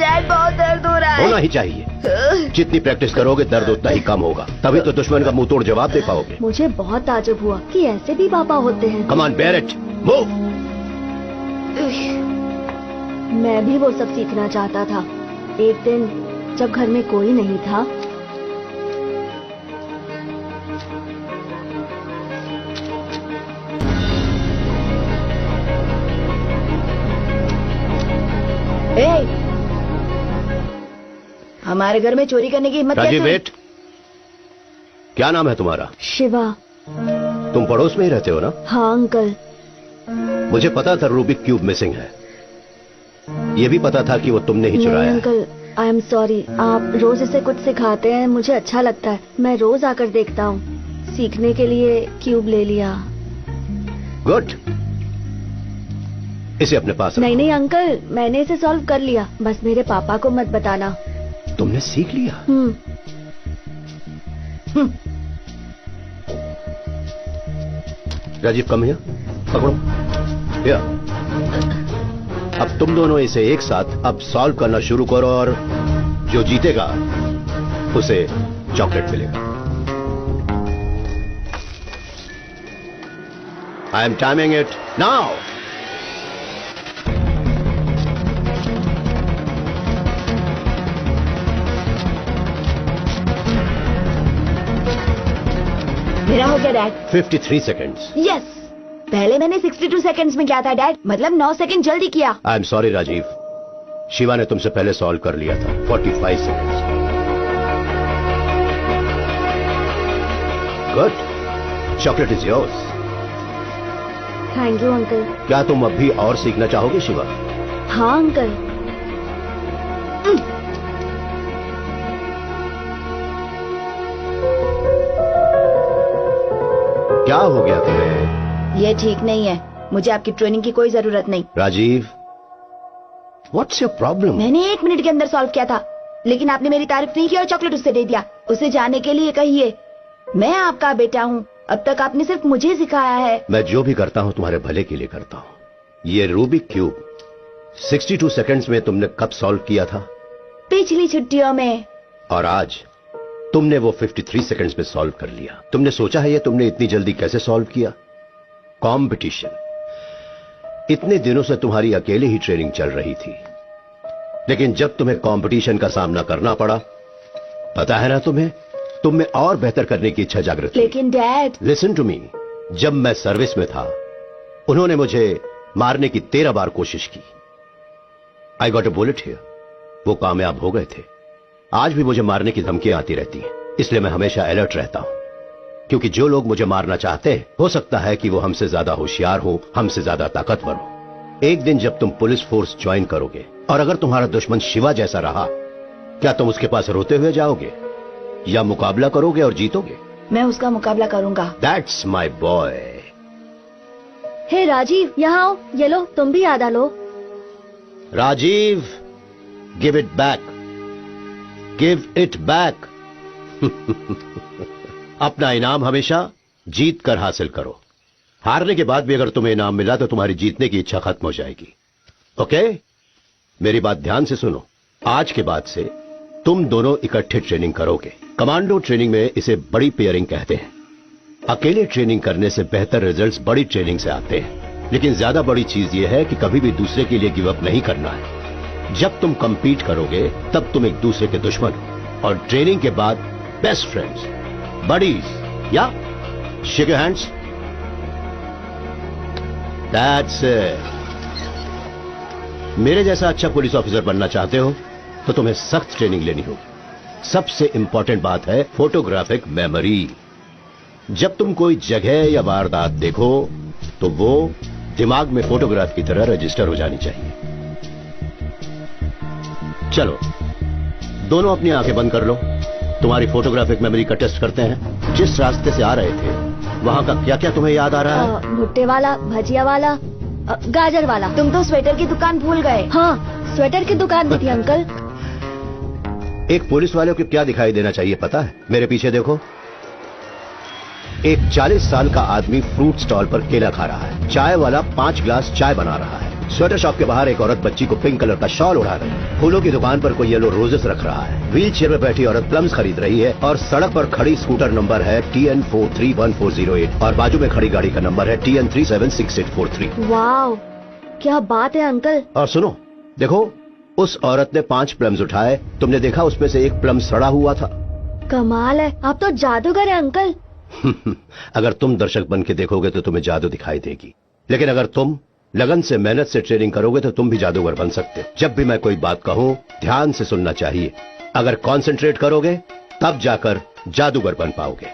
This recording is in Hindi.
डैड बहुत दर्द हो रहा है। होना ही चाहिए। जितनी प्रैक्टिस करोगे दर्द उतना ही कम होगा, तभी तो दुश्मन का मुंह तोड़ जवाब दे पाओगे। मुझे बहुत ताज्जुब हुआ कि ऐसे भी पापा होते हैं। Come on bear it, move. मैं भी वो सब सीखना चाहता था। एक दिन जब घर में कोई नहीं था, हमारे घर में चोरी करने की हिम्मत राजीव कैसे? वेट, क्या नाम है तुम्हारा? शिवा। तुम पड़ोस में ही रहते हो ना? हाँ अंकल। मुझे पता था रूबिक क्यूब मिसिंग है। ये भी पता था कि वो तुमने ही चुराया है। Uncle, I am sorry. आप रोज इसे कुछ सिखाते हैं, मुझे अच्छा लगता है। मैं रोज आकर देखता हूँ। सीखने के लिए क्यूब ले लिया। गुड, इसे अपने पास रखो। नहीं नहीं अंकल, मैंने इसे सॉल्व कर लिया। बस मेरे पापा को मत बताना। तुमने सीख लिया? राजीव कम हियर, पकड़ो। या अब तुम दोनों इसे एक साथ अब सॉल्व करना शुरू करो और जो जीतेगा उसे चॉकलेट मिलेगा। I am timing it now. मेरा हो गया डैड। 53 सेकेंड्स। यस, पहले मैंने 62 सेकंड्स में किया था डैड, मतलब 9 सेकंड जल्दी किया। I am sorry Rajiv, Shiva ने तुमसे पहले सॉल्व कर लिया था। 45 seconds. Good, chocolate is yours. Thank you uncle. क्या तुम अब भी और सीखना चाहोगे शिवा? हाँ अंकल। क्या हो गया तुम्हें? ये ठीक नहीं है, मुझे आपकी ट्रेनिंग की कोई जरूरत नहीं। Rajiv, what's your problem? मैंने 1 मिनट के अंदर सॉल्व किया था, लेकिन आपने मेरी तारीफ नहीं की और चॉकलेट उससे दे दिया। उसे जाने के लिए कहिए मैं आपका बेटा हूँ। अब तक आपने सिर्फ मुझे सिखाया है। मैं जो भी करता हूँ तुम्हारे भले के लिए करता हूँ। ये रूबिक क्यूब 62 सेकंड्स में तुमने कब सॉल्व किया था? पिछली छुट्टियों में। और आज तुमने वो 53 सेकंड्स में सॉल्व कर लिया। तुमने सोचा है ये तुमने इतनी जल्दी कैसे सॉल्व किया? कंपटीशन। इतने दिनों से तुम्हारी अकेले ही ट्रेनिंग चल रही थी, लेकिन जब तुम्हें कंपटीशन का सामना करना पड़ा, पता है ना तुम्हें, तुम में और बेहतर करने की इच्छा जागृत हुई। लेकिन डैड, लिसन टू मी, जब मैं सर्विस में था उन्होंने मुझे मारने की 13 बार कोशिश की। I got a bullet here. वो कामयाब हो गए थे। आज भी मुझे मारने की धमकियां आती रहती हैं, इसलिए मैं हमेशा अलर्ट रहता हूं, क्योंकि जो लोग मुझे मारना चाहते हैं हो सकता है कि वो हमसे ज्यादा होशियार हो, हमसे ज्यादा ताकतवर हो। एक दिन जब तुम पुलिस फोर्स ज्वाइन करोगे और अगर तुम्हारा दुश्मन शिवा जैसा रहा, क्या तुम उसके पास रोते हुए जाओगे या मुकाबला करोगे और जीतोगे? मैं उसका मुकाबला करूंगा। That's my boy. Hey Rajiv, यहाँ आओ। ये लो, तुम भी आधा लो। Rajiv, give it back, give it back. अपना इनाम हमेशा जीत कर हासिल करो। हारने के बाद भी अगर तुम्हें इनाम मिला तो तुम्हारी जीतने की इच्छा खत्म हो जाएगी। ओके? मेरी बात ध्यान से सुनो। आज के बाद से तुम दोनों इकट्ठे ट्रेनिंग करोगे। कमांडो ट्रेनिंग में इसे बड़ी पेयरिंग कहते हैं। अकेले ट्रेनिंग करने से बेहतर रिजल्ट्स बड़ी ट्रेनिंग से आते हैं, लेकिन ज्यादा बड़ी चीज यह है कि कभी भी दूसरे के लिए गिव अप नहीं करना है। जब तुम कंपीट करोगे तब तुम एक दूसरे के दुश्मन हो और ट्रेनिंग के बाद बेस्ट फ्रेंड्स, बडीज। या shake your hands. That's it. मेरे जैसा अच्छा पुलिस ऑफिसर बनना चाहते हो तो तुम्हें सख्त ट्रेनिंग लेनी होगी। सबसे इंपॉर्टेंट बात है फोटोग्राफिक मेमोरी। जब तुम कोई जगह या वारदात देखो तो वो दिमाग में फोटोग्राफ की तरह रजिस्टर हो जानी चाहिए। चलो, दोनों अपनी आंखें बंद कर लो। तुम्हारी फोटोग्राफिक मेमोरी का टेस्ट करते हैं। जिस रास्ते से आ रहे थे वहां का क्या क्या तुम्हें याद आ रहा है? भुट्टे वाला, भजिया वाला, गाजर वाला। तुम तो स्वेटर की दुकान भूल गए। हाँ, स्वेटर की दुकान भी थी अंकल। एक पुलिस वाले को क्या दिखाई देना चाहिए पता है? मेरे पीछे देखो। एक 40 साल का आदमी फ्रूट स्टॉल पर केला खा रहा है। चाय वाला 5 ग्लास चाय बना रहा है। स्वेटर शॉप के बाहर एक औरत बच्ची को पिंक कलर का शॉल उड़ा रही है। फूलों की दुकान पर कोई येलो रोजेस रख रहा है। व्हील चेयर में बैठी औरत प्लम्स खरीद रही है और सड़क पर खड़ी स्कूटर नंबर है TN431408 और बाजू में खड़ी गाड़ी का नंबर है TN376843। वाओ, क्या बात है अंकल। और सुनो, देखो उस औरत ने 5 प्लम्स उठाए, तुमने देखा उसमें से एक प्लम सड़ा हुआ था। कमाल है, आप तो जादूगर हैं अंकल। अगर तुम दर्शक बन के देखोगे तो तुम्हें जादू दिखाई देगी, लेकिन अगर तुम लगन से मेहनत से ट्रेनिंग करोगे तो तुम भी जादूगर बन सकते हो। जब भी मैं कोई बात कहूँ ध्यान से सुनना चाहिए। अगर कंसंट्रेट करोगे तब जाकर जादूगर बन पाओगे।